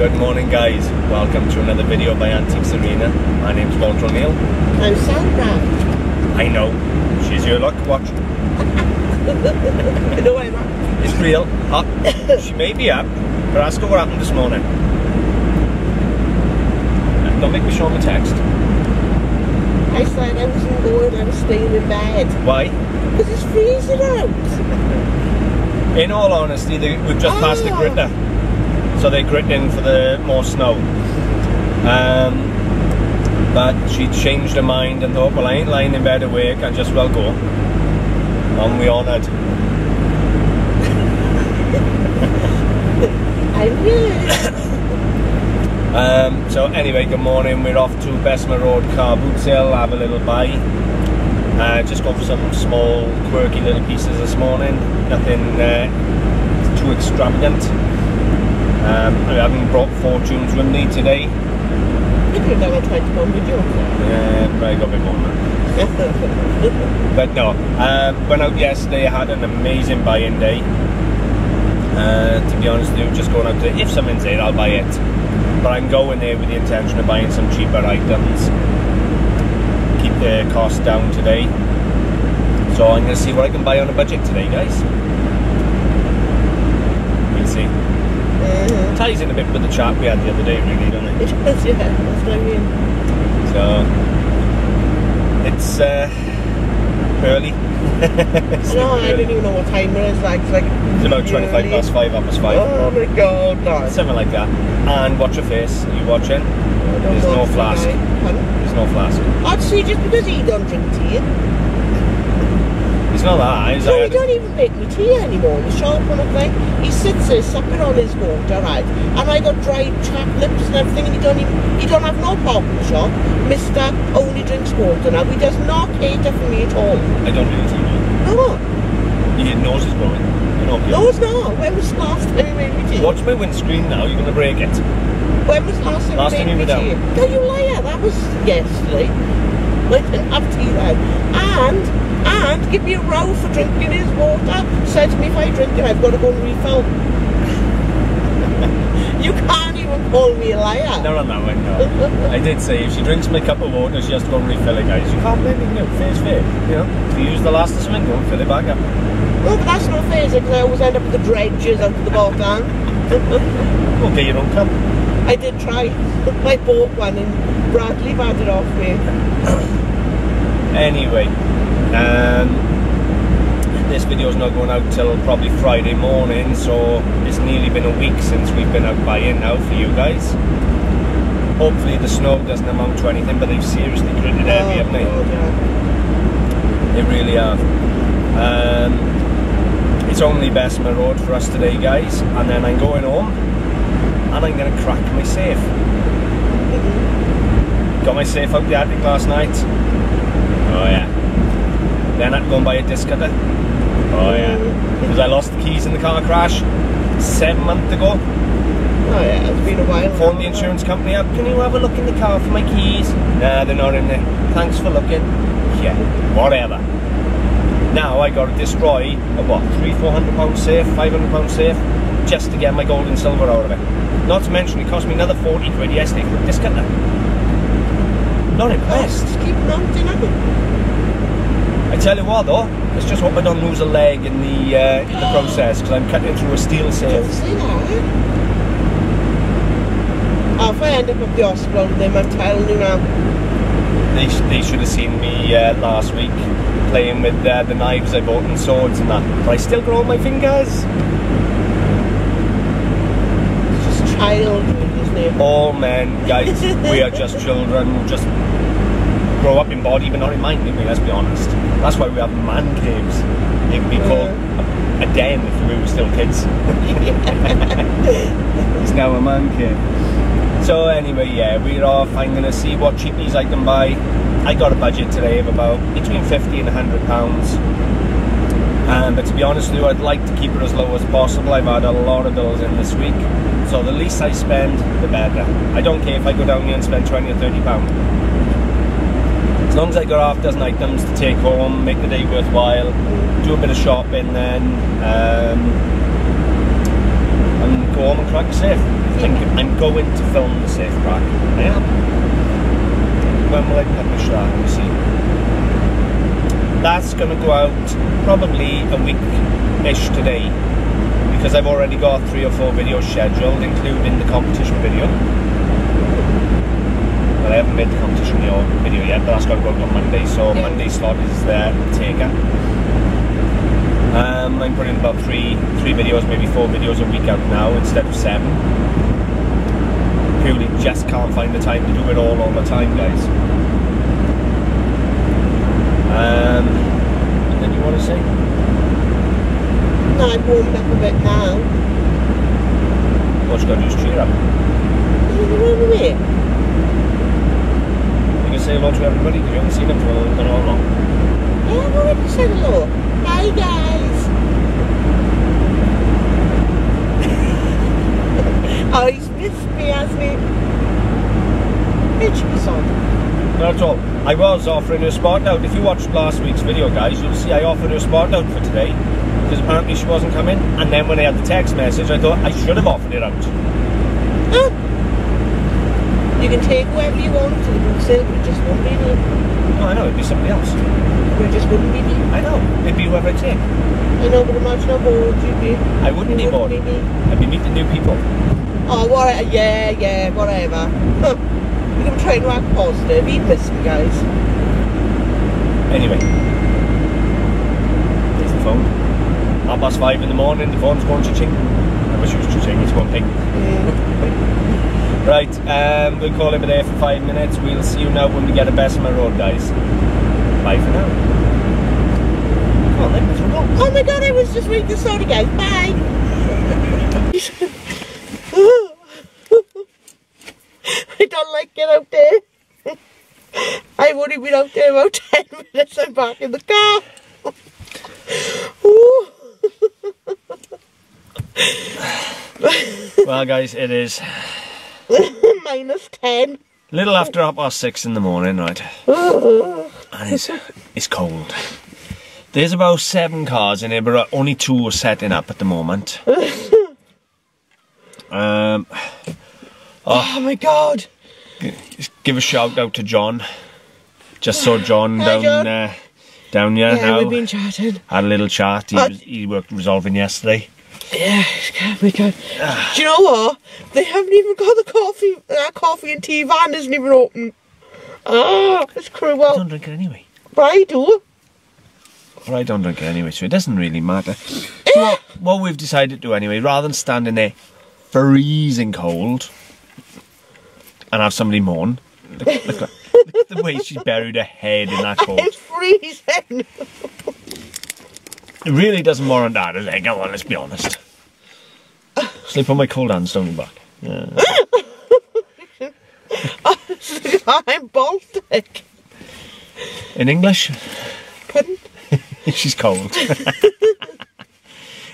Good morning, guys. Welcome to another video by AntiquesArena. My name's Walter O'Neill. I'm Sandra. I know. She's your luck. Watch. I know I'm up. It's real. She may be up, but ask her what happened this morning. Don't make me show him the text. I said I wasn't going, I was staying in bed. Why? Because it's freezing out. In all honesty, we've just passed the gritter. So they're gritting for the more snow. But she changed her mind and thought, well, I ain't lying in bed awake, I just well go. And we honoured. I'm good. So anyway, good morning. We're off to Bessemer Road car boot sale, have a little buy. Just go for some small, quirky little pieces this morning. Nothing too extravagant. I haven't brought fortunes with me today. You could have done a £20 video. Yeah, probably got a bit more than that. But no, went out yesterday, had an amazing buying day. To be honest with you, just going out there, if something's there, I'll buy it. But I'm going there with the intention of buying some cheaper items. Keep the cost down today. So I'm going to see what I can buy on a budget today, guys. We'll see. Ties in a bit with the chat we had the other day, really, doesn't it? It does, yeah, that's what I mean. So, it's early. No, I don't even know what time it is. It's about 25 past 5, up past 5. Oh my god, no. Something like that. And watch your face. Are you watching? There's no flask. There's no flask. I'd say just because he don't drink tea. It's not that. So he don't even make me tea anymore in the shop or nothing. He sits there sucking on his water, right? And I got dried chapped lips and everything, and he don't have no pop in the shop. Mister only drinks water now. He does not cater for me at all. I don't really tea. No. Your nose is growing. No, it's not. When was the last time you made me tea? Watch my windscreen now, you're going to break it. When was the last time you made me tea? No, you liar. That was yesterday. I didn't have tea then. And give me a row for drinking his water. Said to me, if I drink it, I've got to go and refill. You can't even call me a liar. No. I did say if she drinks my cup of water, she has to go and refill it, guys. You can't blame me, fair's fair. You know, if you use the last of something, go and fill it back up. No, but that's not fair, because I always end up with the dredges out of the bottom. Well, get your own cup. I did try. I bought one and Bradley had it off me. Anyway, this video is not going out till probably Friday morning, so it's nearly been a week since we've been out buying now for you guys. Hopefully the snow doesn't amount to anything, but they've seriously gritted heavy, haven't they? God, yeah. They really have. It's only Bessemer Road for us today, guys, and then I'm going home and I'm going to crack my safe. Got my safe out the attic last night. Oh yeah. Then I had to go and buy a disc cutter. Oh yeah. Because I lost the keys in the car crash 7 months ago. Oh yeah, it's been a while. Phoned the insurance company up. Can you have a look in the car for my keys? Nah, they're not in there. Thanks for looking. Yeah, whatever. Now I got to destroy a what, £300-400 safe, £500 safe, just to get my gold and silver out of it. Not to mention it cost me another 40 quid yesterday for a disc cutter. Not impressed. Just keep mounting up. I tell you what though, let's just hope I don't lose a leg in the process, because I'm cutting through a steel safe. Don't say that. Oh, if I end up at the hospital with them, I'm telling you now. They should have seen me last week playing with the knives I bought and swords and that. But I still grow my fingers. It's just child, isn't it? All men, guys, we are just children who just grow up in body but not in mind, let's be honest. That's why we have man caves. It would be called a den if we were still kids. It's now a man cave. So anyway, yeah, we're off. I'm going to see what cheapies I can buy. I got a budget today of about between £50 and £100. But to be honest with you, I'd like to keep it as low as possible. I've had a lot of bills in this week. So the least I spend, the better. I don't care if I go down here and spend £20 or £30. As long as I got half a dozen items to take home, make the day worthwhile, do a bit of shopping then, and go home and crack the safe. I'm going to film the safe crack. I am. When will I publish that? Let me see. That's going to go out probably a week-ish today, because I've already got 3 or 4 videos scheduled, including the competition video. Well, I haven't made the competition video yet, but that's got to go out on Monday, so yeah. Monday's slot is there to take it. I'm putting about 3 videos, maybe 4 videos a week out now instead of 7. Purely just can't find the time to do it all the time, guys. Anything you want to say? No, I'm warming up a bit now. What you got to do is cheer up. Run away. You can say hello to everybody, because you haven't seen them for all long. Yeah, I've already said hello. Hi guys. Oh, he's missed me, hasn't he? Bitch, he's on. Not at all. I was offering her a spot out. If you watched last week's video, guys, you'll see I offered her a spot out for today, because apparently she wasn't coming. And then when I had the text message, I thought I should have offered it out. Huh? You can take whoever you want to the book sale, but it just won't be me. No, I know, it'd be somebody else. But it just wouldn't be me. I know, it'd be whoever I take. I know, but imagine how bored you'd be. I wouldn't be bored. I'd be meeting new people. Oh, whatever. Yeah, whatever. You can try and act positive. He'd miss me, guys. Anyway. There's the phone. 5:30 in the morning, the phone's going cha-ching. I wish it was cha-ching, it's going ping. Right, we'll call it a day for 5 minutes. We'll see you now when we get to Bessemer Road, guys. Bye for now. Come on then, let's go. Oh my god, I was just reading the story, guys. Bye. I don't like it out there. I've only been out there about 10 minutes. I'm back in the car. Well, guys, it is -10. little after 6:30 in the morning, right? And it's cold. There's about 7 cars in here, but only 2 are setting up at the moment. Oh my god! Give a shout out to John. Just saw John down here now. We've been chatting. Had a little chat. He worked resolving yesterday. Yeah, oh my god. Do you know what? They haven't even got the coffee and tea van isn't even open. Ah, it's cruel. I don't drink it anyway. But I do. But I don't drink it anyway, so it doesn't really matter. So what we've decided to do anyway, rather than standing there freezing cold and have somebody moan, look at the way she's buried her head in that cold. It's freezing. It really doesn't warrant that, does it? Come on, let's be honest. Sleep on my cold hands down your back. Yeah. I'm Baltic. In English? Pardon? She's cold.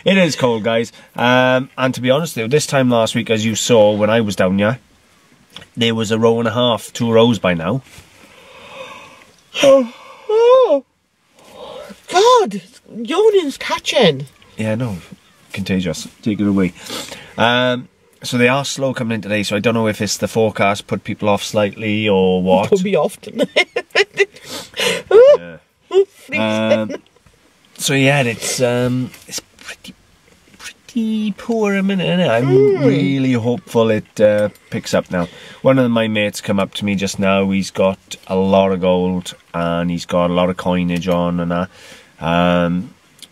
It is cold, guys. And to be honest with you, this time last week, as you saw when I was down here, there was 1.5 rows, 2 rows by now. Oh. God, yawning's catching. Yeah, no, contagious. Take it away. So they are slow coming in today, so I don't know if it's the forecast put people off slightly or what. Put me off tonight. So yeah, it's pretty poor a minute, isn't it? I'm really hopeful it picks up now. One of my mates come up to me just now. He's got a lot of gold and he's got a lot of coinage on and that.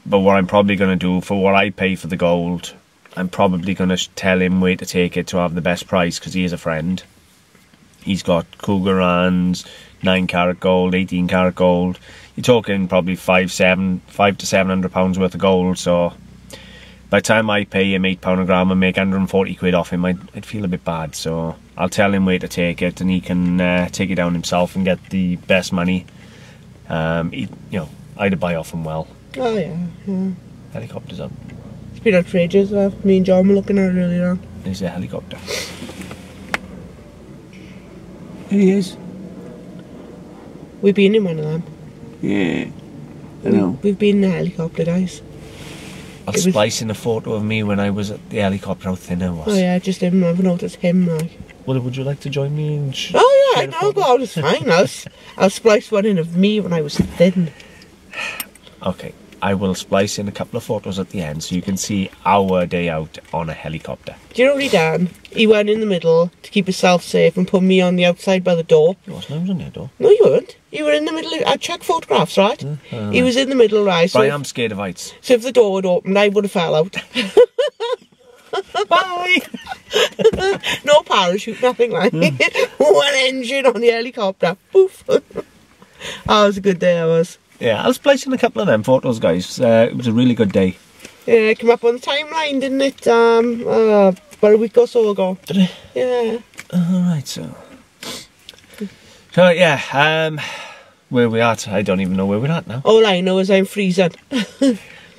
But what I'm probably going to do for what I pay for the gold, I'm probably going to tell him where to take it to have the best price, because he is a friend. He's got Cougarans, 9-carat gold, 18-carat gold. You're talking probably £500 to £700 worth of gold. So by the time I pay him £8 a gram and make 140 quid off him, I'd feel a bit bad. So I'll tell him where to take it, and he can take it down himself and get the best money. I'd buy off him well. Oh yeah. Helicopter's up. It's been out for ages. Me and John were looking at it earlier on. There's a helicopter. There he is. We've been in one of them. Yeah, I know. We've been in a helicopter, guys. I'll splice in a photo of me when I was at the helicopter, how thin I was. Oh yeah, just didn't have noticed him, like. Well, would you like to join me in? Oh yeah, no, but it's fine. I'll splice one in of me when I was thin. Okay, I will splice in a couple of photos at the end so you can see our day out on a helicopter. Do you know what he done? He went in the middle to keep himself safe and put me on the outside by the door. I was on the door. No, you weren't. You were in the middle. I checked photographs, right? He was in the middle, right? So but I am scared of heights. So if the door had opened, I would have fell out. Bye! No parachute, nothing like it. One engine on the helicopter. Poof. Oh, it was a good day, I was. Yeah, I'll splice in a couple of them photos, guys. It was a really good day. Yeah, it came up on the timeline, didn't it? About a week or so ago. Did it? Yeah. Alright, so yeah, where we at? I don't even know where we're at now. All I know is I'm freezing.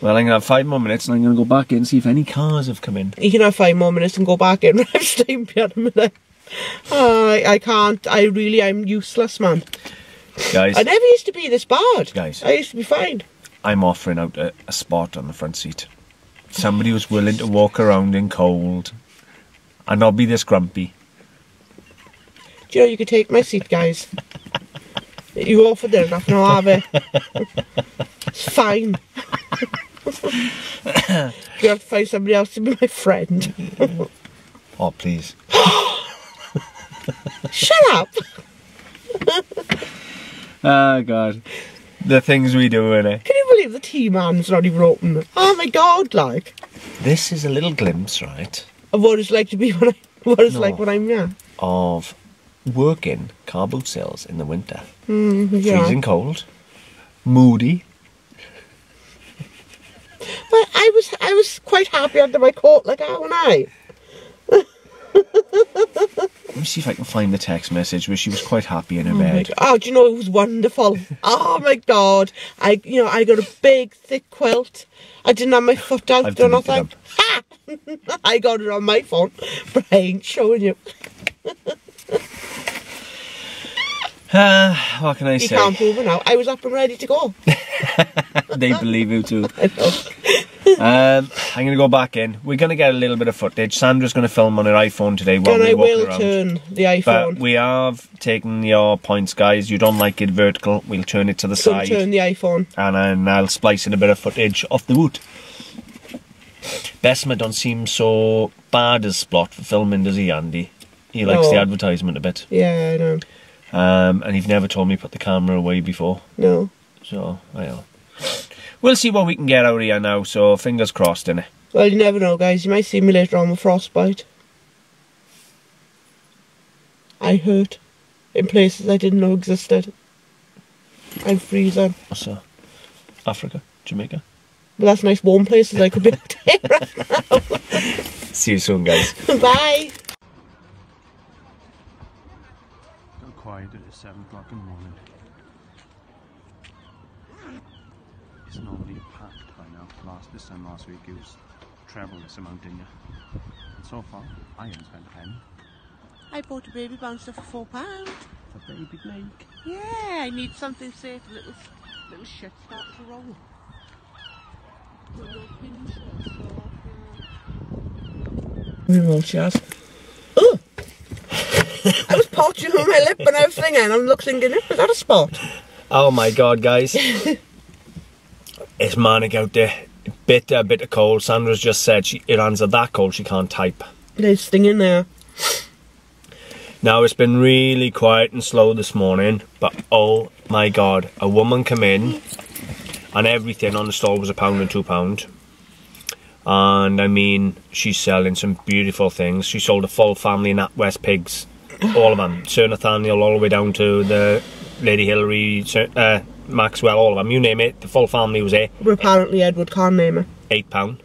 Well, I'm going to have 5 more minutes and I'm going to go back in and see if any cars have come in. You can have 5 more minutes and go back in. I'm staying behind a minute. I can't. I'm useless, man. Guys. I never used to be this bad. Guys. I used to be fine. I'm offering out a spot on the front seat. Somebody who's willing to walk around in cold and not be this grumpy. Do you know you could take my seat, guys? You offered it enough, now have it. It's fine. You have to find somebody else to be my friend. Oh, please. Shut up. Oh, God. The things we do, innit? Can you believe the T-man's not even open? Oh, my God, like. This is a little glimpse, right? Of what it's like to be when like when I'm young. Of working car boot sales in the winter. Yeah. Freezing cold. Moody. But I was quite happy under my coat, like, wasn't I? Let me see if I can find the text message where she was quite happy in her bed. Oh, do you know, it was wonderful. Oh my God. I got a big thick quilt. I didn't have my foot out or nothing. Ha! I got it on my phone, but I ain't showing you. What can I say? You can't prove it now. I was up and ready to go. They believe you too. I know. I'm going to go back in. We're going to get a little bit of footage. Sandra's going to film on her iPhone today while we're walking around. And I will turn the iPhone. But we have taken your points, guys. You don't like it vertical, we'll turn it to the side. Turn the iPhone. And then I'll splice in a bit of footage off the wood. Bessemer don't seem so bad as Splot for filming, does he, Andy? He likes the advertisement a bit. Yeah, I know. And he've never told me to put the camera away before. No. So, we'll see what we can get out of here now, so fingers crossed, innit? Well, you never know, guys. You might see me later on with frostbite. I hurt in places I didn't know existed. I'm freezing. What's that? Africa? Jamaica? But that's nice warm places I could be out here right now. See you soon, guys. Bye. Got quiet at 7 o'clock in the morning. It's normally packed by now. This time last week it was treble this amount in you. And so far, I haven't spent a penny. I bought a baby bouncer for £4. For baby Blake. Yeah, I need something safe. Little shit start to roll. Remote shot. Oh! I was pouching on my lip and everything, and I'm thinking, is that a spot? Oh my God, guys. It's manic out there. A bit of cold. Sandra's just said her hands are that cold she can't type. There's stinging there. Now, it's been really quiet and slow this morning, but oh my God, a woman come in and everything on the stall was £1 and £2. And I mean, she's selling some beautiful things. She sold a full family NatWest pigs, all of them. Sir Nathaniel all the way down to the Lady Hillary, Maxwell, all of them. You name it, the full family was there. But apparently Edward can't name it. £8.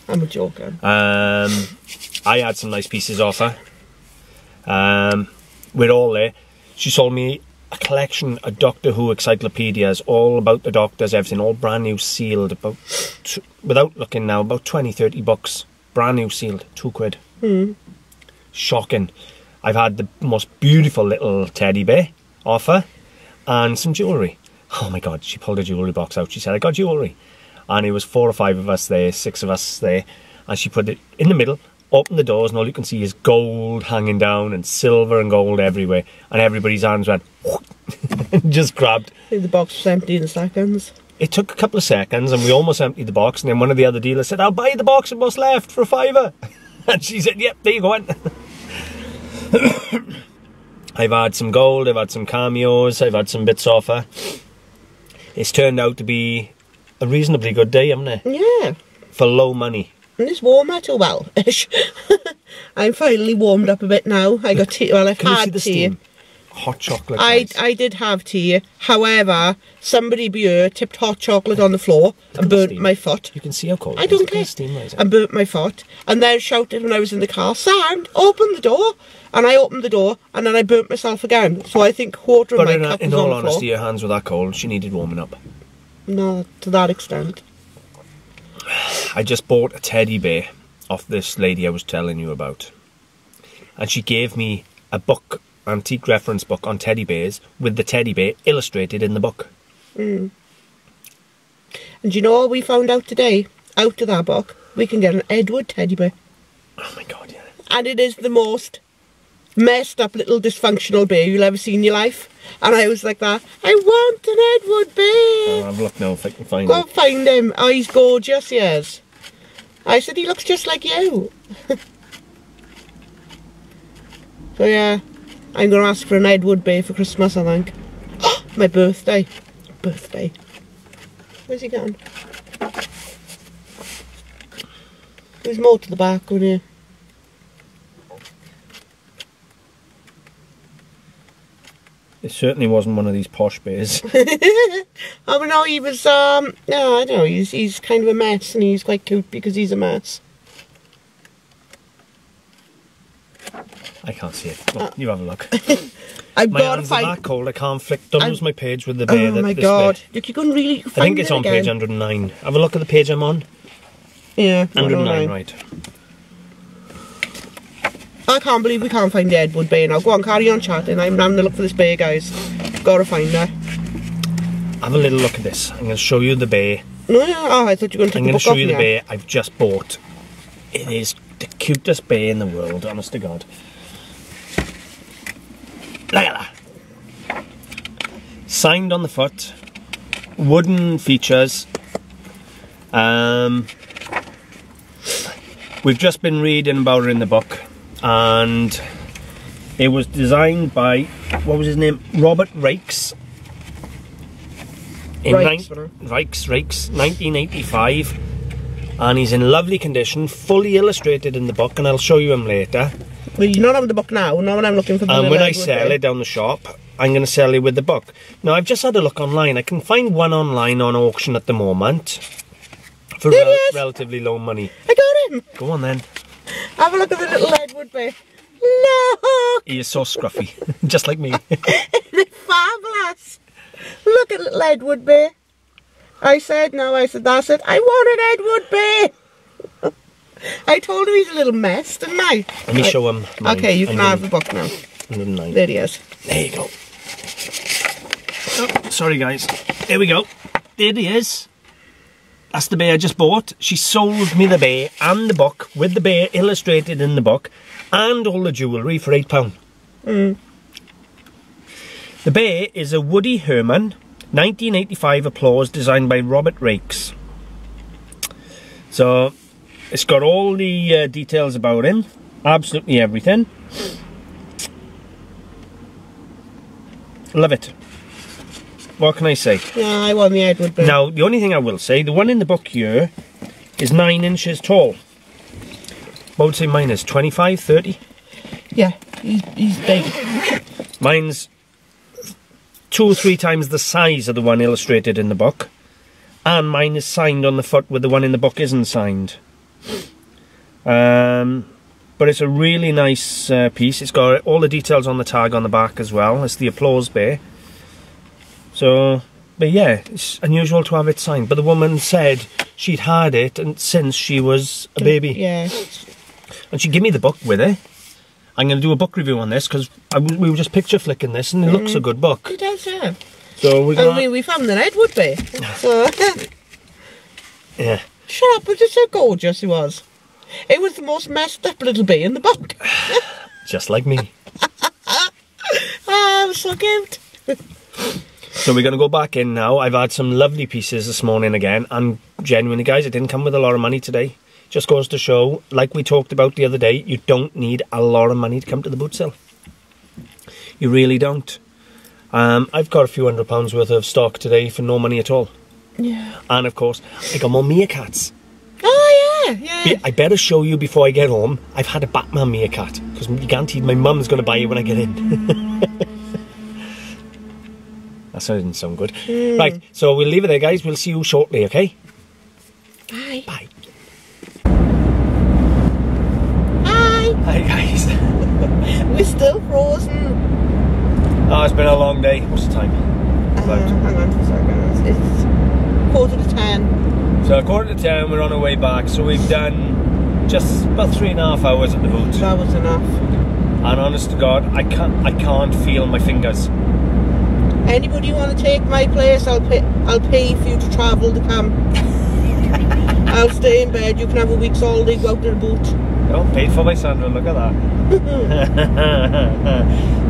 I'm a joker. I had some nice pieces off her. We're all there. She sold me a collection of Doctor Who encyclopedias, all about the Doctors, everything, all brand new, sealed, about, without looking now, about 20-30 bucks, brand new, sealed, £2. Shocking. I've had the most beautiful little teddy bear off her, and some jewellery. Oh my God, she pulled a jewellery box out. She said, I got jewellery. and it was 4 or 5 of us there, 6 of us there, and she put it in the middle, opened the doors, and all you can see is gold hanging down and silver and gold everywhere, and everybody's hands went and just grabbed. I think the box was empty in seconds. It took a couple of seconds and we almost emptied the box, and then one of the other dealers said, I'll buy the box and what's left for £5. And she said, yep, there you go. I've had some gold, I've had some cameos, I've had some bits off her. It's turned out to be a reasonably good day, hasn't it? Yeah. For low money. And it's warmer too, well-ish. I'm finally warmed up a bit now. I got tea, well, I've had tea. Steam? Hot chocolate. I did have tea. However, somebody here tipped hot chocolate on the floor and burnt my foot. You can see how cold I don't care. And burnt my foot. And then shouted when I was in the car, Sand, open the door. And I opened the door and then I burnt myself again. So I think quarter of my cup was on the floor. In all honesty, your hands were that cold, she needed warming up. No, to that extent. I just bought a teddy bear off this lady I was telling you about. And she gave me a book, antique reference book on teddy bears with the teddy bear illustrated in the book. And you know what we found out today? Out of that book, we can get an Edward teddy bear. Oh my god, yeah. And it is the most messed up little dysfunctional bear you'll ever see in your life. And I was like that, I want an Edward bear. I'll have a look now if I can find him. Go find him. Oh, he's gorgeous, he is. I said, he looks just like you. So yeah, I'm going to ask for an Edward bear for Christmas, I think. Oh, my birthday. Birthday. Where's he gone? There's more to the back, wouldn't you? It certainly wasn't one of these posh bears. Oh no, he was, no, I don't know, he's kind of a mess, and he's quite cute because he's a mess. I can't see it. Well, you have a look. I've my got hands to find... are that cold, I can't flick. Don't lose my page with the bear. Oh my god. Look, you can really find I think it's on page 109. Have a look at the page I'm on. Yeah, 109, right. I can't believe we can't find the Edward bear now. Go on, carry on chatting. I'm having to look for this bear, guys. Gotta find her. Have a little look at this. I'm going to show you the bear. No, oh, I thought you were going to take the book off. I'm going to show you the bear I've just bought. It is the cutest bear in the world, honest to God. Look at that. Signed on the foot. Wooden features. We've just been reading about her in the book. And it was designed by, what was his name? Robert Raikes. In Raikes, 1985. And he's in lovely condition, fully illustrated in the book, and I'll show you him later. Well, you're not having the book now, not when I'm looking for the And when I sell it down the shop, I'm going to sell it with the book. Now, I've just had a look online. I can find one online on auction at the moment. For relatively low money. I got him! Go on then. Have a look at the little Edward bear. Look! He is so scruffy, just like me. It's fabulous! Look at little Edward bear. I said, that's it. I want an Edward bear! I told him he's a little mess, didn't I? Let me show him mine. Okay, you can have the book now. 109. There he is. There you go. Oh, sorry guys. Here we go. There he is. That's the bear I just bought. She sold me the bear and the book with the bear illustrated in the book and all the jewellery for £8. The bear is a Woody Herman 1985 applause designed by Robert Raikes. So it's got all the details about him, absolutely everything. Love it. What can I say? Yeah, I want the Edward bear. Now, the only thing I will say, the one in the book here is 9 inches tall. What would say mine is? 25, 30? Yeah, he's big. Mine's 2 or 3 times the size of the one illustrated in the book. And mine is signed on the foot where the one in the book isn't signed. But it's a really nice piece. It's got all the details on the tag on the back as well. It's the applause bear. So, but yeah, it's unusual to have it signed. But the woman said she'd had it since she was a baby. Yeah. And she gave me the book with it. I'm going to do a book review on this because we were just picture flicking this and it looks a good book. It does, yeah. So we're gonna... we found an Edward bear. So Yeah. Shut up, but it's so gorgeous he was. It was the most messed up little bee in the book. Just like me. Ah, it was so cute. So we're going to go back in now. I've had some lovely pieces this morning again, and genuinely, guys, it didn't come with a lot of money today. Just goes to show, like we talked about the other day, you don't need a lot of money to come to the boot sale. You really don't. I've got a few £100 worth of stock today for no money at all. Yeah. And of course, I got more meerkats. Oh, yeah. I better show you before I get home. I've had a Batman meerkat, because you guaranteed my mum's going to buy it when I get in. That didn't sound good. Right, so we'll leave it there, guys. We'll see you shortly, okay? Bye. Bye. Hi. Hi, guys. We're still frozen. Oh, it's been a long day. What's the time? Hang on a second. It's 9:45. So 9:45, we're on our way back. So we've done just about 3.5 hours at the boot. That was enough. And honest to God, I can't feel my fingers. Anybody want to take my place? I'll pay for you to travel to come. I'll stay in bed. You can have a week's holiday. Go out to the boot. Oh, paid for by Sandra. Look at that.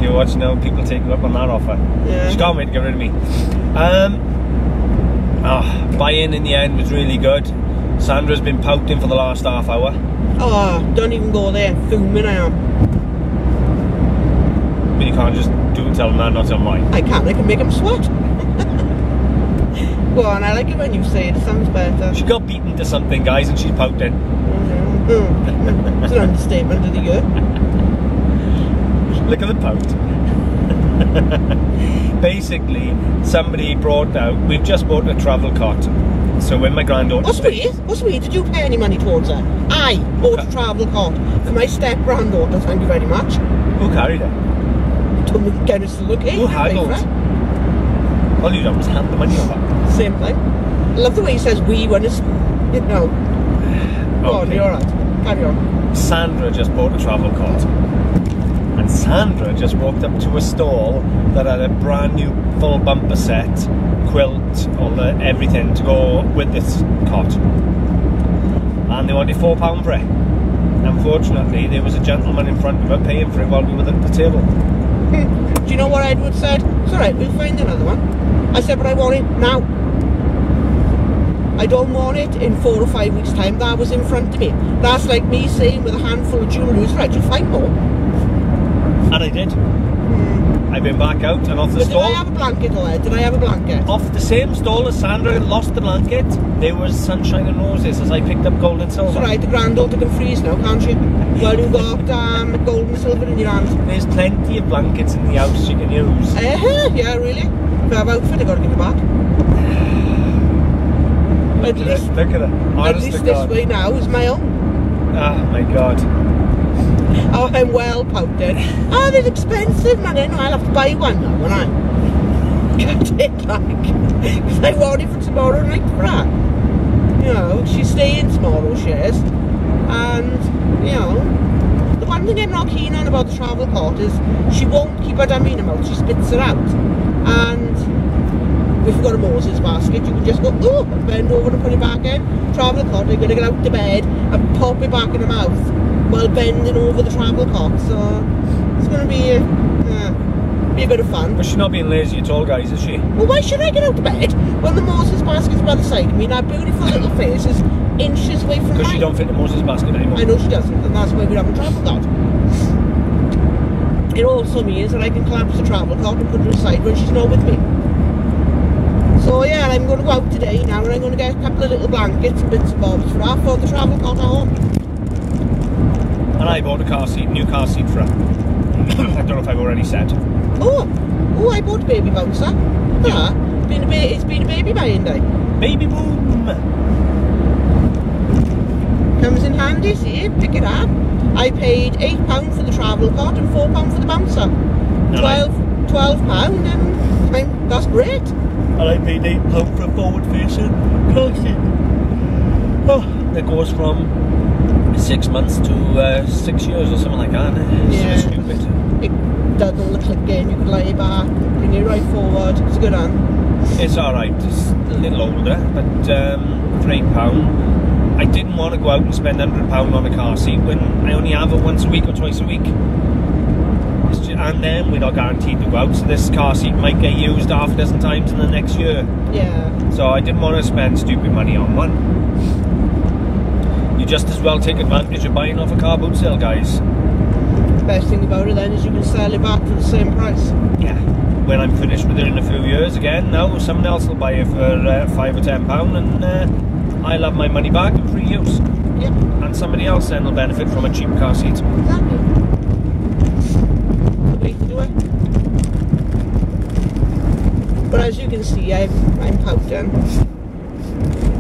You're watching now. People take you up on that offer. Yeah. She can't wait to get rid of me. Buy-in the end was really good. Sandra's been pouting for the last half hour. Oh, don't even go there. Fuming I am. But you can't just do and tell them that, not tell them why. I can't. I can make him sweat. Go on. I like it when you say it. It sounds better. She got beaten to something, guys, and she's pouting. It's an understatement of the year. Look at the pout. Basically, somebody brought out, we've just bought a travel cot. So when my granddaughter... What's weird? Did you pay any money towards her? I bought a travel cot for my step-granddaughter, thank you very much. Who carried it? Told me to get us to look at. Who haggled? All you done was hand the money over. Same thing. I love the way he says we when it's, you know. Go on, you're alright. Carry on. Sandra just bought a travel cot. And Sandra just walked up to a stall that had a brand new full bumper set, quilt, all the everything to go with this cot. And they wanted £4 for it. Unfortunately, there was a gentleman in front of her paying for it while we were at the table. Do you know what Edward said? It's alright, we'll find another one. I said, but I want it now. I don't want it in 4 or 5 weeks' time. That was in front of me. That's like me saying with a handful of jewellery, it's right, you'll find more. And I did. I've been back out and off the stall. Did I have a blanket or did I have a blanket? Off the same stall as Sandra lost the blanket, there was sunshine and roses as I picked up gold and silver. It's alright, the granddaughter can freeze now, can't she? Well, you've got gold and silver in your hand. There's plenty of blankets in the house you can use. Yeah, really? If I have outfit, I've got to give it back. Look at it. At least this way now is my own. Oh my God. Oh, I'm well pouted. Oh, they're expensive, man. I know I'll have to buy one now, won't I? Get it, like. Because I want it for tomorrow night for her. You know, she's staying tomorrow, she is. And, you know, the one thing I'm not keen on about the travel cot is she won't keep her dummy in her mouth, she spits it out. And if you've got a Moses basket, you can just go, oh, bend over and put it back in. Travel cot, you're going to get out to bed and pop it back in her mouth while bending over the travel cot. So it's going to be a bit of fun. But she's not being lazy at all, guys, is she? Well, why should I get out of bed when the Moses basket's by the side of me and our beautiful little face is inches away from mine? Because she don't fit the Moses basket anymore. I know she doesn't, and that's why we haven't travel cot. It also means that I can clamp the travel cot and put it aside when she's not with me. So yeah, I'm going to go out today now and I'm going to get a couple of little blankets and bits and bobs for her for the travel cot at home. And I bought a new car seat for her. I don't know if I've already said. Oh, I bought a baby bouncer. Yeah. It's been a baby buying day. Baby boom! Comes in handy, see, pick it up. I paid £8 for the travel cot and £4 for the bouncer. £12 and that's great. And I paid £8 for a forward facing car seat. Oh, it goes from 6 months to 6 years or something like that. It's so stupid. It does all the clicking, you can lay back, bring it right forward. It's a good one. It's alright, it's a little older, but for £8, I didn't want to go out and spend £100 on a car seat when I only have it once a week or twice a week. And then we're not guaranteed to go out, so this car seat might get used half a dozen times in the next year. Yeah. So I didn't want to spend stupid money on one. You just as well take advantage of buying off a car boot sale, guys. The best thing about it then is you can sell it back for the same price. Yeah. When I'm finished with it in a few years again, now someone else will buy it for £5 or £10 and I'll have my money back in free use. Yeah. And somebody else then will benefit from a cheap car seat. Exactly. Good way to do it. But as you can see, I'm pouting.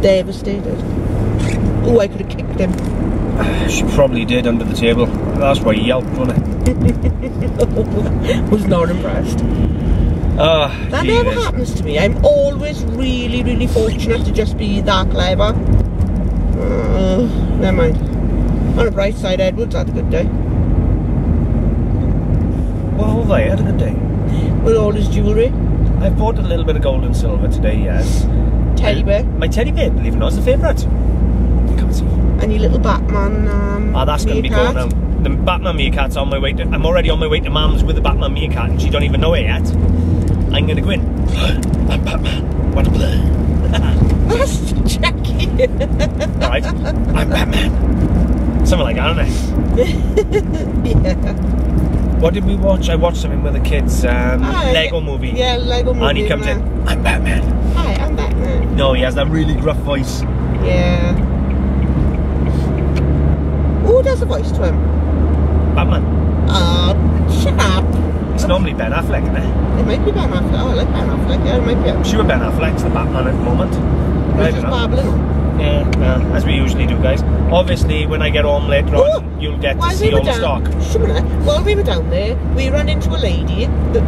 Devastated. Oh, I could have kicked him. She probably did under the table. That's why he yelped, wasn't it? Was not impressed. That never happens to me. I'm always really, really fortunate to just be that clever. Never mind. On the bright side, Edward's had a good day. Well, they had a good day. With all his jewellery. I bought a little bit of gold and silver today, yes. Teddy bear. My teddy bear, believe it or not, is the favourite. Come see. And your little Batman that's going to be going now. The Batman meerkat's on my way to... I'm already on my way to Mum's with the Batman meerkat and she don't even know it yet. I'm going to go in. I'm Batman. Want to play? That's Jackie. Alright. I'm Batman. Something like that, isn't it? Yeah. What did we watch? I watched something with the kids. Lego movie. Yeah, Lego movie. And he comes in. I'm Batman. Hi, I'm Batman. No, he has that really gruff voice. Yeah. Who does the voice to him? Batman. Shut up. It's normally Ben Affleck, isn't it? It might be Ben Affleck. Oh, I like Ben Affleck. Yeah, it might be him. I'm sure Ben Affleck's the Batman at the moment. He's just babbling. Yeah, as we usually do, guys. Obviously, when I get home later on, you'll get to see all the stock. While we were down there, we ran into a lady, the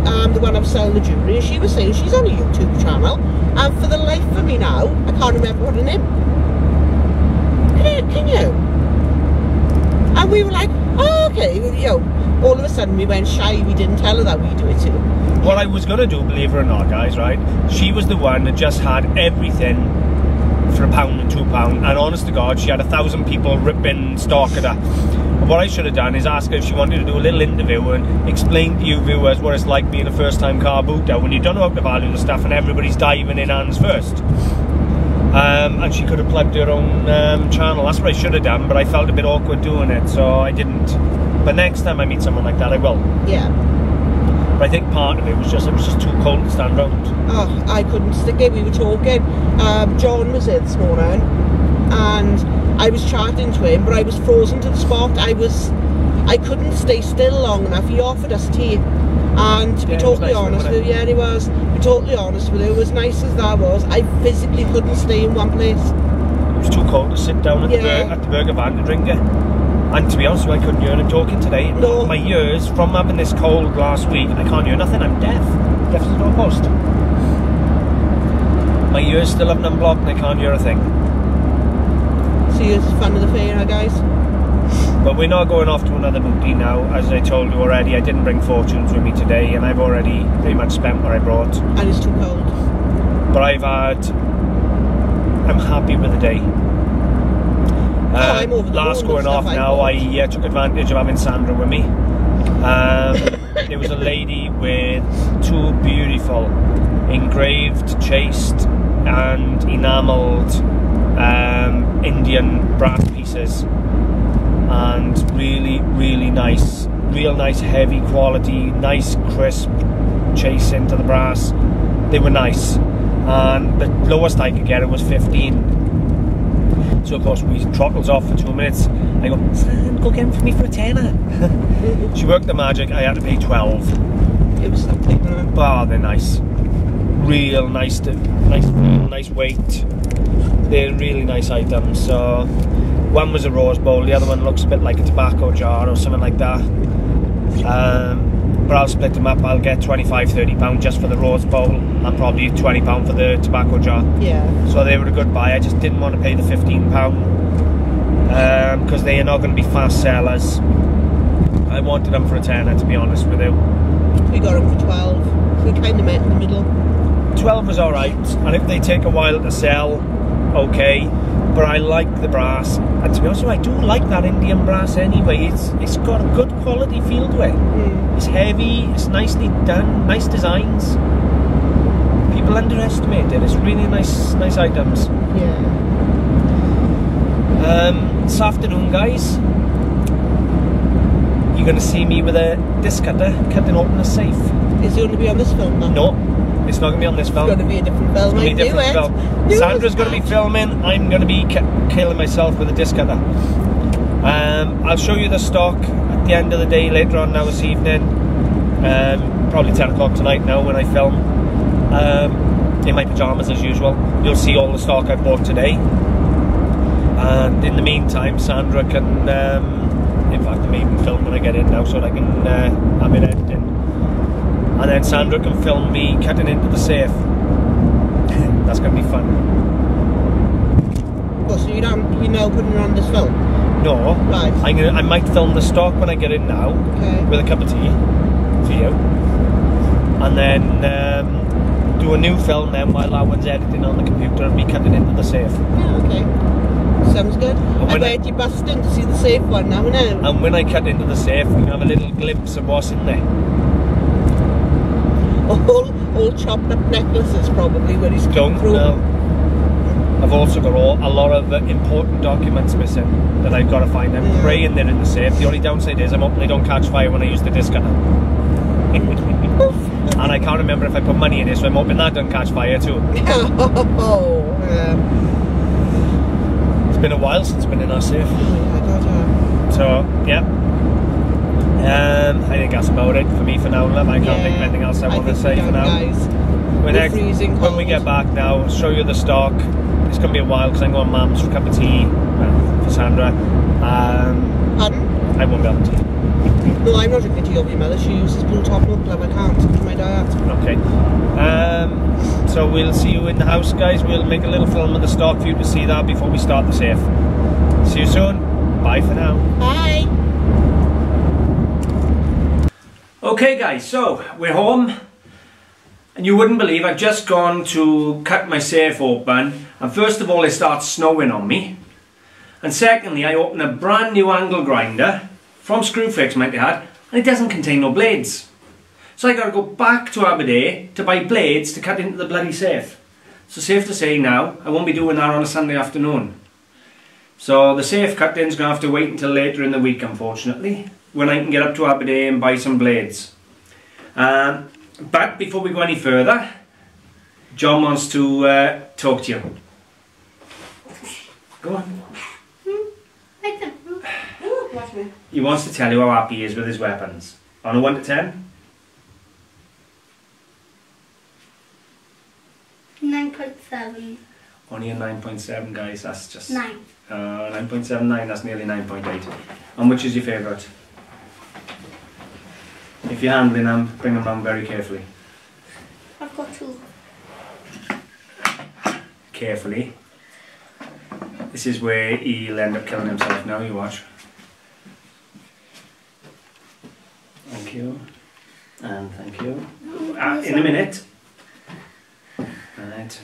one I was selling the jewellery, and she was saying she's on a YouTube channel, and for the life of me now, I can't remember what her name. Can you? And we were like, oh, okay, you know, all of a sudden we went shy, we didn't tell her that we do it too. What I was going to do, believe it or not, guys, right? She was the one that just had everything for £1 and £2, and honest to God, she had 1,000 people ripping stock at her. And what I should have done is ask her if she wanted to do a little interview and explain to you viewers what it's like being a first-time car booter when you don't know how to value the stuff and everybody's diving in hands first. And she could have plugged her own channel. That's what I should have done, but I felt a bit awkward doing it, so I didn't. But next time I meet someone like that, I will. Yeah. But I think part of it was just too cold to stand around. Oh, I couldn't stick it. We were talking. John was here this morning, and I was chatting to him, but I was frozen to the spot. I couldn't stay still long enough. He offered us tea, and to be totally honest with you, yeah, he was. To be totally honest with you, as nice as that was, I physically couldn't stay in one place. It was too cold to sit down at the burger van to drink it. And to be honest with you, I couldn't hear him talking today. No. My ears, from having this cold last week, I can't hear nothing. I'm deaf. Deaf as a doorpost. My ears still haven't unblocked and I can't hear a thing. See, it's fun of the fair, guys. But we're not going off to another booty now. As I told you already, I didn't bring fortunes with me today, and I've already pretty much spent what I brought. And it's too cold. But I'm happy with the day. Last going off now, I took advantage of having Sandra with me. There was a lady with two beautiful engraved, chased and enamelled Indian brass pieces, and really, really nice, real nice heavy quality, nice crisp chase into the brass. They were nice, and the lowest I could get it was 15. So of course we trottles off for 2 minutes. I go, Sam, go get them for me for a tenner. She worked the magic. I had to pay 12. It was something. Oh, they're nice. Real nice, nice weight. They're really nice items. So one was a rose bowl. The other one looks a bit like a tobacco jar or something like that. But I'll split them up. I'll get £25–30 just for the rose bowl and probably £20 for the tobacco jar. Yeah. So they were a good buy. I just didn't want to pay the £15 because they are not going to be fast sellers. I wanted them for a tenner, to be honest with you. We got them for 12. We kind of met in the middle. 12 was alright, and if they take a while to sell, okay. But I like the brass, and to be honest with you, I do like that Indian brass anyway. It's got a good quality feel to it. It's heavy, it's nicely done, nice designs. People underestimate it. It's really nice items. Yeah. This afternoon, guys, you're going to see me with a disc cutter cutting open a safe. Is it going to be on this film now? No, it's not going to be on this film. It's going to be a different film. It's going to be a different film. Sandra's going to be filming. I'm going to be killing myself with a disc cutter. I'll show you the stock at the end of the day later on now this evening. Probably 10 o'clock tonight now when I film. In my pyjamas as usual. You'll see all the stock I've bought today. And in the meantime, Sandra can, in fact, I may even film when I get in now so that I can have it editing. And then Sandra can film me cutting into the safe. That's going to be fun. Oh, so you're now putting it on this film? No. Right. I might film the stock when I get in now. Okay. With a cup of tea for you. And then do a new film then while that one's editing on the computer of me cutting into the safe. Yeah, okay. Sounds good. I bet you bust in to see the safe one now and then. And when I cut into the safe, we can have a little glimpse of what's in there. All chopped up necklaces probably where he's Don't through. know. I've also got a lot of important documents missing that I've got to find. I'm praying they're in the safe. The only downside is I'm hoping they don't catch fire when I use the disc cutter. And I can't remember if I put money in it, so I'm hoping that doesn't catch fire too. It's been a while since it's been in our safe. So, yeah. I think that's about it for me for now, love. I can't think of anything else I want to say for now. Guys. When we get back now, I'll show you the stock. It's going to be a while because I'm going to Mum's for a cup of tea for Sandra. Pardon? I won't be able to. No, I'm not drinking tea over your mother. She uses Blue Top Milk Club. I can't. It's my diet. Okay. So we'll see you in the house, guys. We'll make a little film of the stock for you to see that before we start the safe. See you soon. Bye for now. Bye. Okay, guys. So we're home. And you wouldn't believe I've just gone to cut my safe open, and first of all it starts snowing on me, and secondly I open a brand new angle grinder from Screwfix might be had, and it doesn't contain no blades. So I got to go back to Aberdeen to buy blades to cut into the bloody safe. So safe to say now I won't be doing that on a Sunday afternoon. So the safe cutting's going to have to wait until later in the week, unfortunately, when I can get up to Aberdeen and buy some blades. But before we go any further, John wants to talk to you. Go on. He wants to tell you how happy he is with his weapons. On a 1 to 10? 9.7. Only a 9.7, guys. That's just 9. 9.79. That's nearly 9.8. And which is your favourite? If you're handling them, bring them down very carefully. I've got 2. Carefully. This is where he'll end up killing himself now, you watch. Thank you. And thank you. In a minute. Right.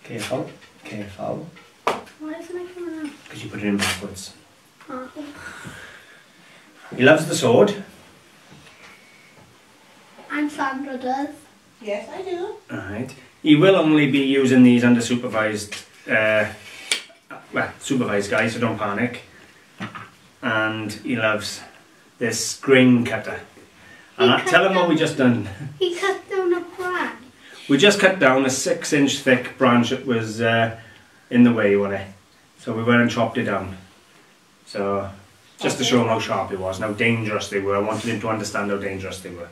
Careful. Careful. Why isn't it coming out? Because you put it in backwards. Oh. He loves the sword. And Sandra does. Yes, I do. Alright. He will only be using these under supervised, supervised guys, so don't panic. And he loves this grain cutter. And tell him what we just done. He cut down a branch. We just cut down a 6-inch thick branch that was in the way, wasn't it? So we went and chopped it down. So, just to show him how sharp it was and how dangerous they were. I wanted him to understand how dangerous they were.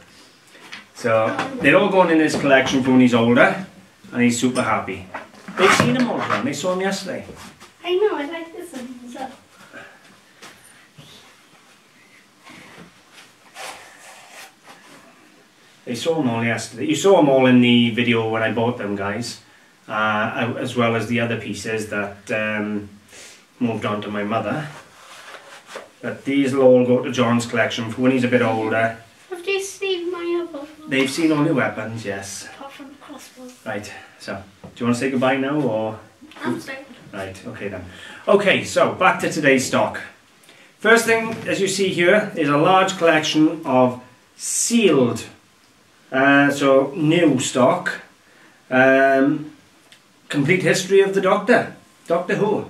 So, they're all going in his collection for when he's older, and he's super happy. They've seen him all around, they saw him yesterday. I know, I like this one. So. They saw them all yesterday. You saw them all in the video when I bought them, guys. As well as the other pieces that moved on to my mother. But these will all go to John's collection for when he's a bit older. Have you seen seen my other one. They've seen all your weapons, yes. Apart from the crossbow. Right, so, do you want to say goodbye now, or? I'm sorry. Right, okay then. Okay, so, back to today's stock. First thing, as you see here, is a large collection of sealed, so new stock. Complete history of the Doctor Who.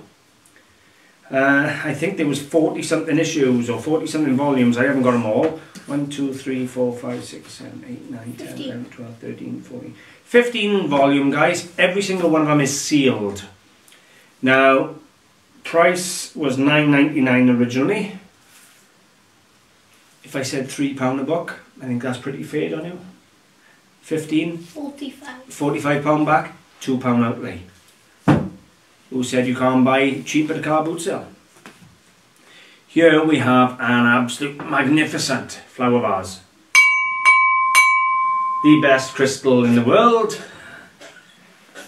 I think there was 40 something issues or 40 something volumes. I haven't got them all. 1, 2, 3, 4, 5, 6, 7, 8, 9, 10, 11, 12, 13, 14. 15 volume, guys. Every single one of them is sealed. Now, price was £9.99 originally. If I said £3 a book, I think that's pretty fair, don't you? 15? 45. £45 back, £2 outlay. Who said you can't buy cheap at a car boot sale? Here we have an absolute magnificent flower vase. The best crystal in the world.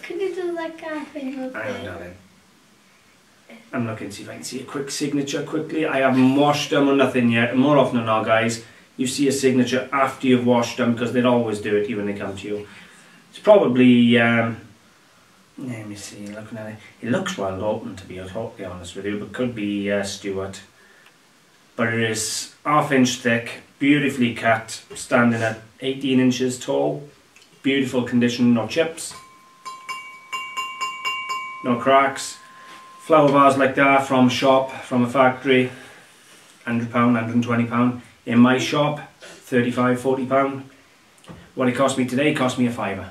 Can you do that kind of thing? Hang on, darling. I'm looking to see if I can see a quick signature quickly. I haven't washed them or nothing yet. And more often than not, guys, you see a signature after you've washed them, because they'll always do it when they come to you. It's probably, let me see, looking at it. It looks well open, to be totally honest with you, but could be Stuart. But it is 1/2 inch thick, beautifully cut, standing at 18 inches tall. Beautiful condition, no chips, no cracks. Flower vase like that from a shop, from a factory, £100, £120. In my shop, £35, £40. What it cost me today cost me a £5.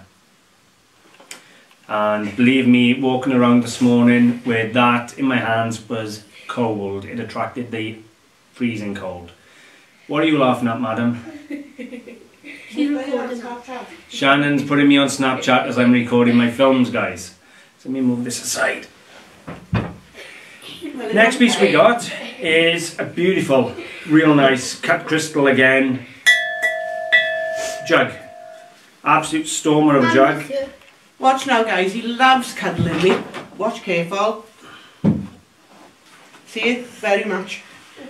And believe me, walking around this morning with that in my hands was cold. It attracted the freezing cold. What are you laughing at, madam? She's recording. Shannon's putting me on Snapchat as I'm recording my films, guys. So let me move this aside. Next piece we got is a beautiful, real nice cut crystal again jug. Absolute stormer of a jug. Watch now, guys, he loves cuddling me. Watch careful. See it? Very much.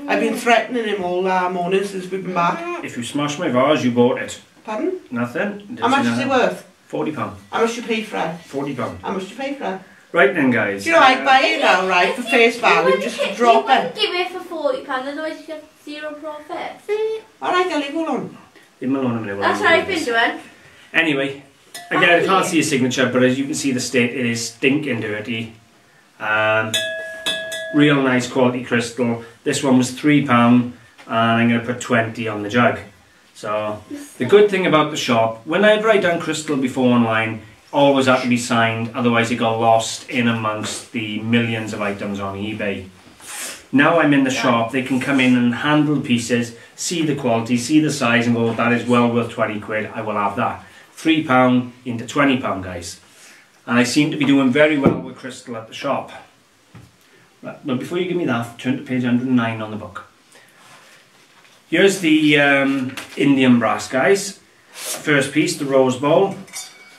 I've been threatening him all morning since we've been back. If you smash my vase, you bought it. Pardon? Nothing. How much is it worth? £40. How much you pay for it? £40. How much you pay for it? Right then, guys. Do you know, I'd buy it now, right, for face value, just to drop You wouldn't it. give it for £40, otherwise you get zero profit. Alright, I'll leave it alone. Leave them alone a minute. That's how I've been doing. Anyway, again, I can't see a signature, but as you can see the state, it is stinking dirty. Real nice quality crystal. This one was £3, and I'm going to put 20 on the jug. So, the good thing about the shop, whenever I done crystal before online, always had to be signed, otherwise it got lost in amongst the millions of items on eBay. Now I'm in the shop, they can come in and handle pieces, see the quality, see the size, and go, that is well worth 20 quid, I will have that. £3 into £20, guys. And I seem to be doing very well with crystal at the shop. But before you give me that, turn to page 109 on the book. Here's the Indian brass, guys. First piece, the rose bowl.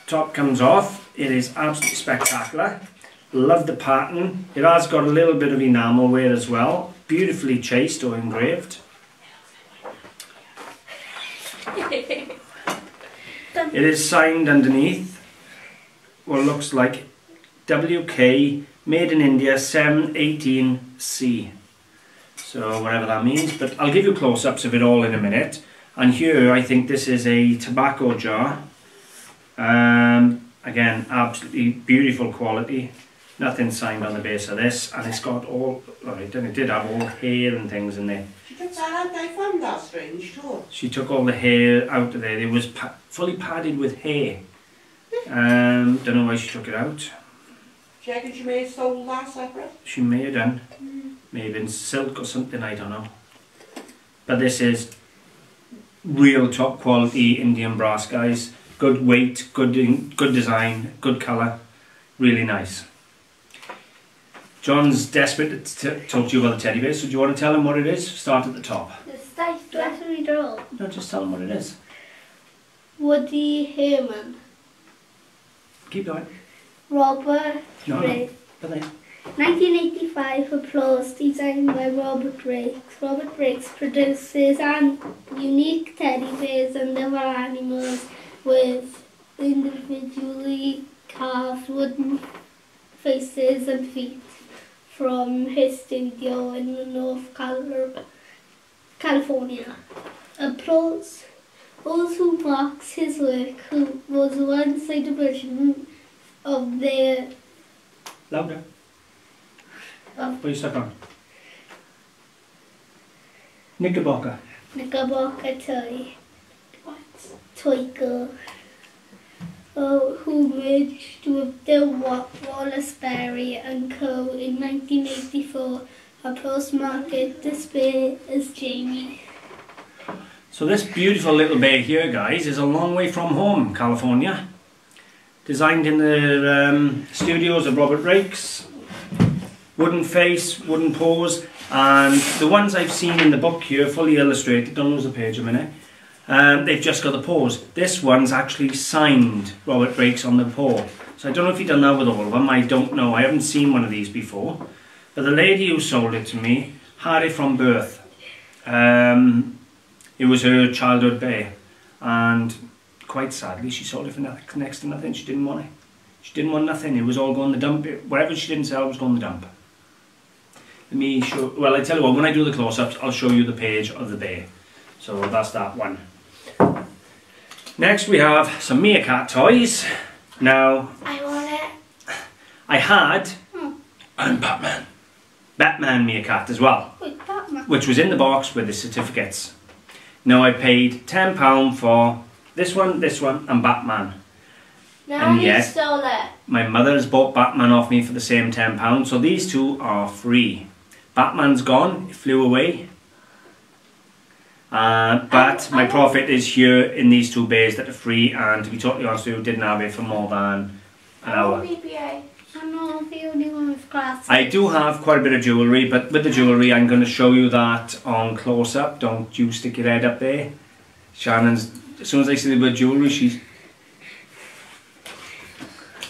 Top comes off. It is absolutely spectacular. Love the pattern. It has got a little bit of enamel wear as well. Beautifully chased or engraved. It is signed underneath what looks like WK Made in India 718C. So whatever that means, but I'll give you close-ups of it all in a minute. And here I think this is a tobacco jar. Again, absolutely beautiful quality. Nothing signed on the base of this, and it's got all, right, and it did have all hair and things in there. She took that out, I found that strange too. She took all the hair out of there. It was fully padded with hair. Don't know why she took it out. Do you reckon she may have sold that separate? She may have done. Maybe in silk or something, I don't know. But this is real top quality Indian brass, guys. Good weight, good design, good colour. Really nice. John's desperate to talk to you about the teddy bear, so do you want to tell him what it is? Start at the top. The Staff Leslie Doll. No, just tell him what it is. Woody Herman. Keep going. Robert No, Ray. no. 1985 applause designed by Robert Rakes. Robert Rakes produces unique teddy bears and other animals with individually carved wooden faces and feet from his studio in North California. Applause also marks his work, who was one-sided version of their... Louder. What are you stuck on? Knickerbocker. Knickerbocker toy girl, who merged with the Wallace Berry and Co. in 1984. Applause market display as Jamie. So this beautiful little bear here, guys, is a long way from home, California. Designed in the studios of Robert Rakes. Wooden face, wooden paws, and the ones I've seen in the book here, fully illustrated, don't lose the page a minute, they've just got the paws. This one's actually signed Robert Rakes on the paw. So I don't know if he's done that with all of them, I don't know, I haven't seen one of these before. But the lady who sold it to me had it from birth. It was her childhood bear, and quite sadly she sold it for next to nothing. She didn't want it. She didn't want nothing, it was all going to the dump. Whatever she didn't sell was going to the dump. Let me show, well, I tell you what, when I do the close-ups, I'll show you the page of the bear. So that's that one. Next we have some meerkat toys. Now, I want it. I had, and Batman meerkat as well, Wait, Batman. which was in the box with the certificates. Now I paid £10 for this one, and Batman. Now And you yet, stole it. my mother has bought Batman off me for the same £10, so these two are free. Batman's gone, it flew away. But my profit is here in these two bears that are free, and to be totally honest with you, didn't have it for more than an hour. I'm not the only one with glasses. I do have quite a bit of jewellery, but with the jewellery I'm going to show you that on close-up. Don't you stick your head up there. Shannon's, as soon as I see the word jewellery, she's...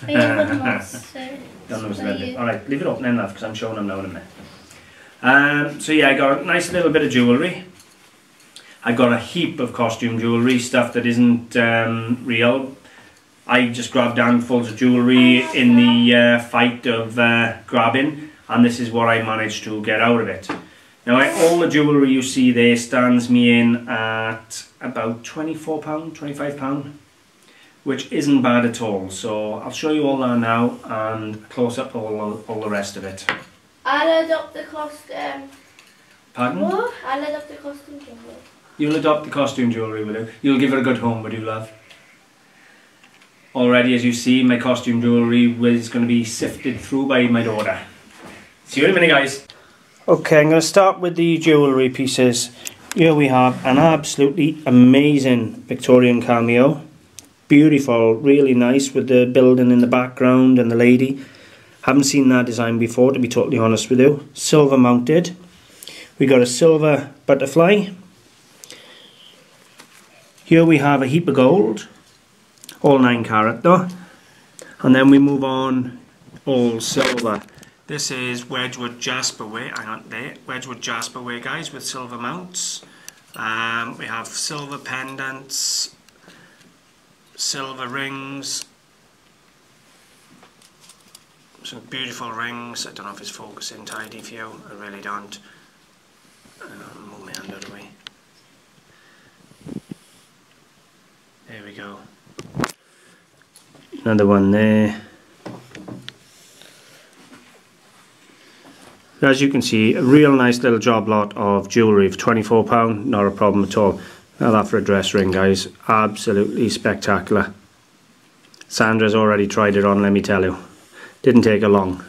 Don't know about it. Alright, leave it open then, love, because I'm showing them now in a minute. So yeah, I got a nice little bit of jewellery. I've got a heap of costume jewellery, stuff that isn't real. I just grabbed handfuls of jewellery in the fight of grabbing, and this is what I managed to get out of it. Now all the jewellery you see there stands me in at about £24, £25, which isn't bad at all. So I'll show you all that now and close up all the rest of it. I'll adopt the costume. Pardon? What? I'll adopt the costume jewellery. You'll adopt the costume jewellery, will you? You'll give her a good home, will you, love? Already, as you see, my costume jewellery is going to be sifted through by my daughter. See you in a minute, guys. Okay, I'm going to start with the jewellery pieces. Here we have an absolutely amazing Victorian cameo. Beautiful, really nice, with the building in the background and the lady. Haven't seen that design before, to be totally honest with you. Silver mounted. We got a silver butterfly. Here we have a heap of gold. All 9 carat though. And then we move on, all silver. This is Wedgwood Jasper Way, hang on there, Wedgwood Jasper Way, guys, with silver mounts. We have silver pendants, silver rings, some beautiful rings. I don't know if it's focusing tidy for you, I really don't. Move my hand out of the way. There we go. Another one there. As you can see, a real nice little job lot of jewellery for £24, not a problem at all. Now that for a dress ring, guys, absolutely spectacular. Sandra's already tried it on, let me tell you. Didn't take her long.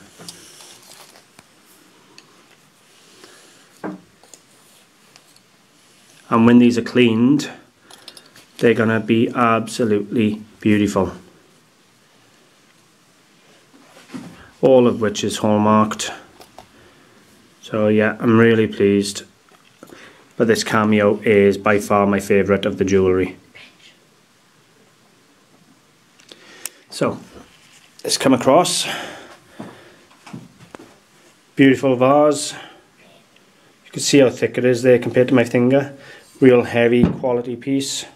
And when these are cleaned, they're going to be absolutely beautiful. All of which is hallmarked. So yeah, I'm really pleased. But this cameo is by far my favourite of the jewellery. So, let's come across. Beautiful vase. You can see how thick it is there compared to my finger. Real heavy quality piece.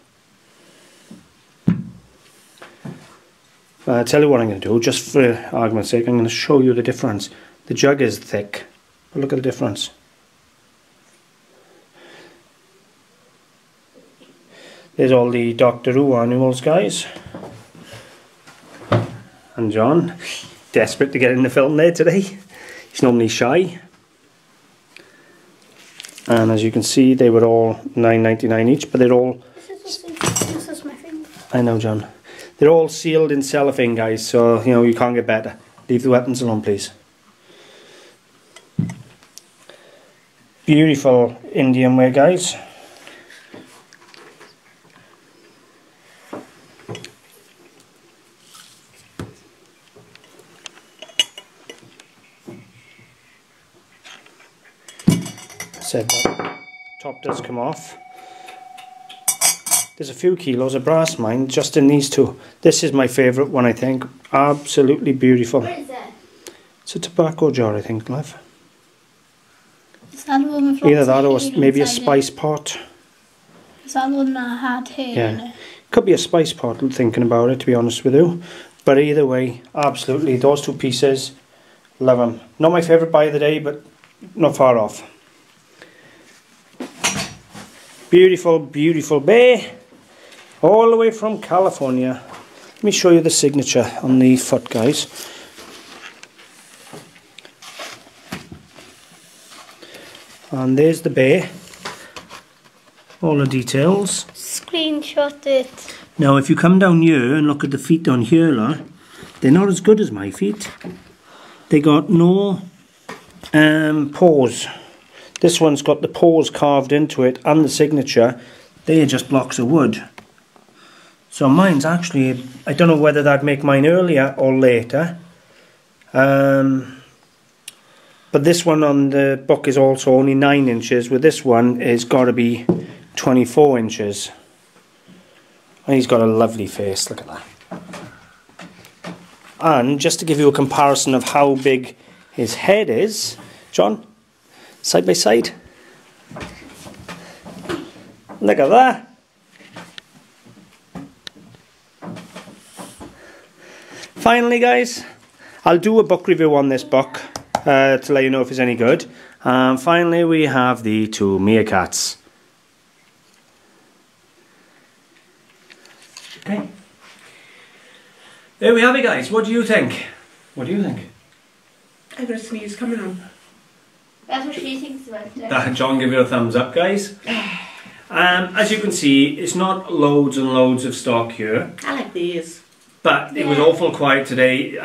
I'll tell you what I'm going to do, just for argument's sake, I'm going to show you the difference. The jug is thick, but look at the difference. There's all the Doctor Who animals, guys. And John, desperate to get in the film there today. He's normally shy. And as you can see, they were all $9.99 each, but they're all... This is my finger. I know, John. They're all sealed in cellophane, guys, so, you know, you can't get better. Leave the weapons alone, please. Beautiful Indian wear, guys. Said that top does come off. There's a few kilos of brass, mine, just in these two. This is my favourite one, I think. Absolutely beautiful. What is that? It's a tobacco jar, I think, love. Is that the one with Either that or lots of maybe a inside spice pot. Is that the one that had hair in Yeah. it? Could be a spice pot, thinking about it, to be honest with you. But either way, absolutely, those two pieces, love them. Not my favourite buy of the day, but not far off. Beautiful, beautiful bear. All the way from California. Let me show you the signature on the foot, guys. And there's the bear. All the details. Screenshot it. Now if you come down here and look at the feet down here, look, they're not as good as my feet. They got no paws. This one's got the paws carved into it and the signature. They are just blocks of wood. So mine's actually, I don't know whether that'd make mine earlier or later. But this one on the book is also only 9 inches. With this one, it's got to be 24 inches. And he's got a lovely face, look at that. And just to give you a comparison of how big his head is, John, side by side. Look at that. Finally, guys, I'll do a book review on this book to let you know if it's any good. Finally, we have the 2 meerkats. Okay. There we have it, guys. What do you think? What do you think? I got a sneeze coming on. That's what she thinks about it. John, give you a thumbs up, guys. As you can see, it's not loads and loads of stock here. I like these. But it was awful quiet today.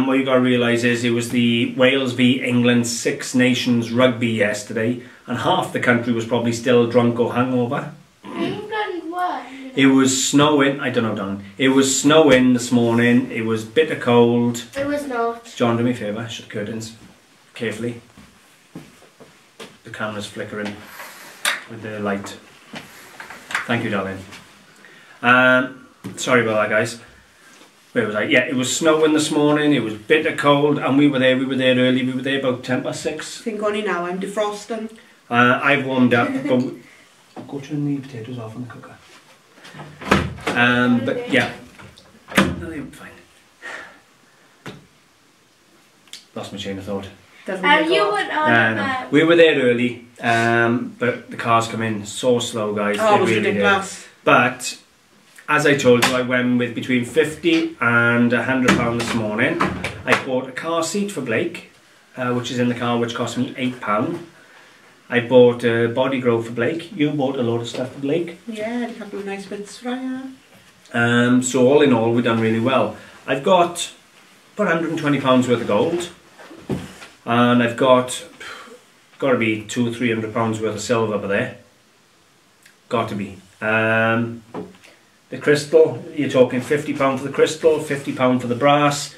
What you got to realise is it was the Wales v England Six Nations rugby yesterday, and half the country was probably still drunk or hungover. England won. It was snowing. I don't know, Don. It was snowing this morning. It was bitter cold. It was not. John, do me a favour. Shut the curtains carefully. The camera's flickering with the light. Thank you, darling. Sorry about that, guys. Where was I? Yeah, it was snowing this morning, it was bitter cold, and we were there early, we were there about 6:10. I think only now I'm defrosting. I've warmed up, but go turn the potatoes off in the cooker. But yeah, no, they were fine. Lost my chain of thought. And you went on we were there early, but the cars come in so slow, guys. Oh, it was really ridiculous. But as I told you, I went with between £50 and £100 this morning. I bought a car seat for Blake, which is in the car, which cost me £8. I bought a body grow for Blake. You bought a load of stuff for Blake. Yeah, a couple of nice bits for you. So all in all, we've done really well. I've got about £120 worth of gold, and I've got to be £200 or £300 worth of silver over there. Got to be. The crystal, you're talking £50 for the crystal, £50 for the brass,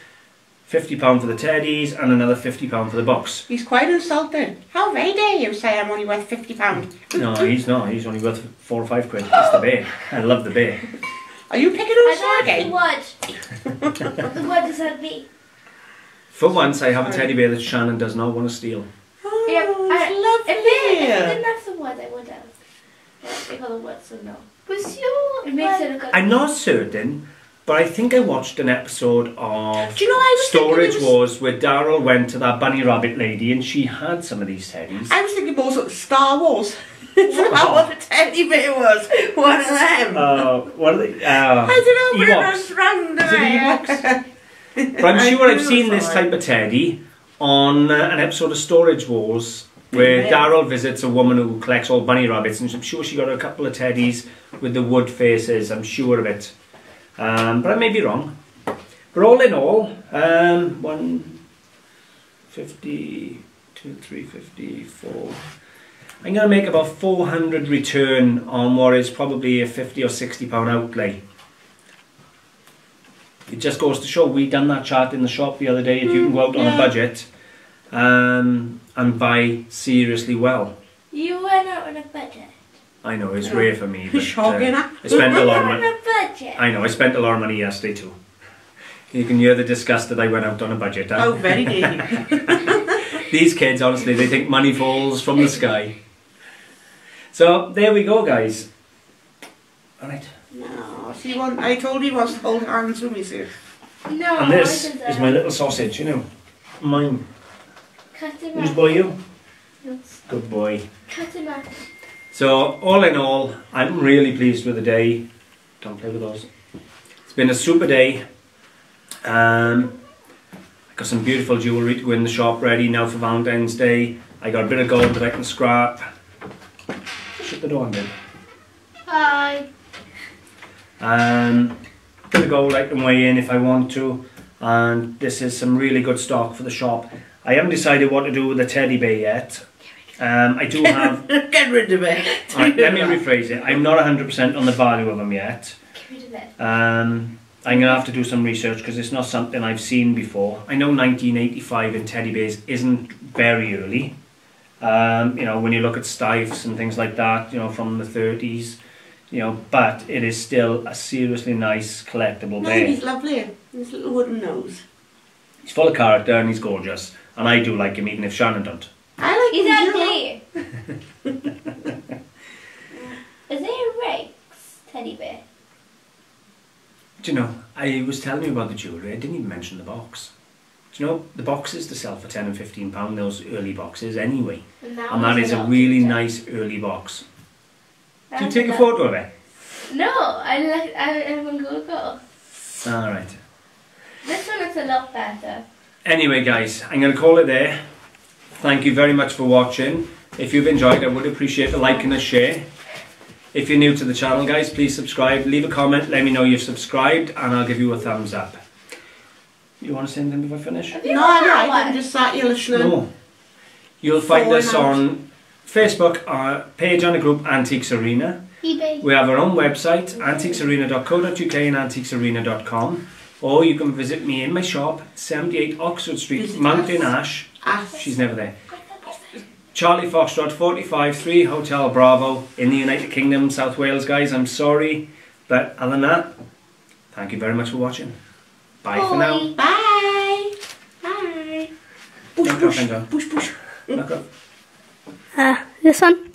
£50 for the teddies, and another £50 for the box. He's quite insulted. How very dare you say I'm only worth £50? No, he's not. He's only worth 4 or 5 quid. It's the bear. I love the bear. Are you picking on us I again? don't know the word. The word does that mean? For once, I have a teddy bear that Shannon does not want to steal. Oh, Yeah, it's if it lovely. didn't have the wood, I would have. Yeah, because of the wood, so no. Was your... It makes it look good. I'm not certain, but I think I watched an episode of Do you know, I was Storage thinking it was- Wars where Daryl went to that bunny rabbit lady and she had some of these teddies. I was thinking more sort of Star Wars. Is that what a teddy bear was? One of them. What are they? I don't know, but it Ewoks. runs round Is it Ewoks? But I'm sure I've seen this type of teddy on an episode of Storage Wars where Daryl visits a woman who collects all bunny rabbits, and I'm sure she got a couple of teddies with the wood faces, I'm sure of it. But I may be wrong. But all in all, 150, 2, 350, 4. I'm going to make about 400 return on what is probably a 50 or 60 pound outlay. It just goes to show, we done that chart in the shop the other day, if you can go out on a budget and buy seriously well. You went out on a budget. I know, it's rare for me, but Shocking. I spent a lot of On money. a budget. I know, I spent a lot of money yesterday too. You can hear the disgust that I went out on a budget. Huh? Oh, very nearly. These kids, honestly, they think money falls from the sky. So, there we go, guys. Alright. No, see, I told you he wants to hold hands with me, sir. No, And this I did is that. my little sausage, you know. Mine. Cut him Whose up. boy you? Yes. Good boy. Cut him up. So, all in all, I'm really pleased with the day. Don't play with those. It's been a super day. I got some beautiful jewellery to go in the shop ready now for Valentine's Day. I got a bit of gold that I can scrap. Shut the door, babe. Bye. Bit of gold I can weigh in if I want to. And this is some really good stock for the shop. I haven't decided what to do with the teddy bear yet. I do have... Get rid of it. Right, let me rephrase it. I'm not 100% on the value of them yet. Get rid of it. I'm going to have to do some research because it's not something I've seen before. I know 1985 in teddy bears isn't very early. You know, when you look at Stifes and things like that, you know, from the 30s, you know, but it is still a seriously nice collectible No, bear. he's lovely. His little wooden nose. He's full of character and he's gorgeous. And I do like him even if Shannon don't. I like He's him, ugly. Is there a Rex teddy bear? Do you know, I was telling you about the jewellery, I didn't even mention the box. Do you know, the boxes to sell for £10 and £15, those early boxes anyway. And that is a really nice early box. Did you take a photo of it? No, I'm on Google. Alright. This one looks a lot better. Anyway guys, I'm going to call it there. Thank you very much for watching. If you've enjoyed, I would appreciate a like and a share. If you're new to the channel guys, please subscribe, leave a comment, let me know you've subscribed and I'll give you a thumbs up. You want to say anything before I finish? No, I'm right, I'm just sat here listening. No. You'll find us on Facebook, our page on the group Antiques Arena. eBay. We have our own website, antiquesarena.co.uk and antiquesarena.com. Or you can visit me in my shop, 78 Oxford Street, Visit Mountain us. Ash. She's never there. Charlie Foxtrot 45 3 Hotel Bravo in the United Kingdom, South Wales guys. I'm sorry, but other than that, thank you very much for watching. Bye for now. Bye. Bye. Push, Look push, up and down. push, push. Look up. This one.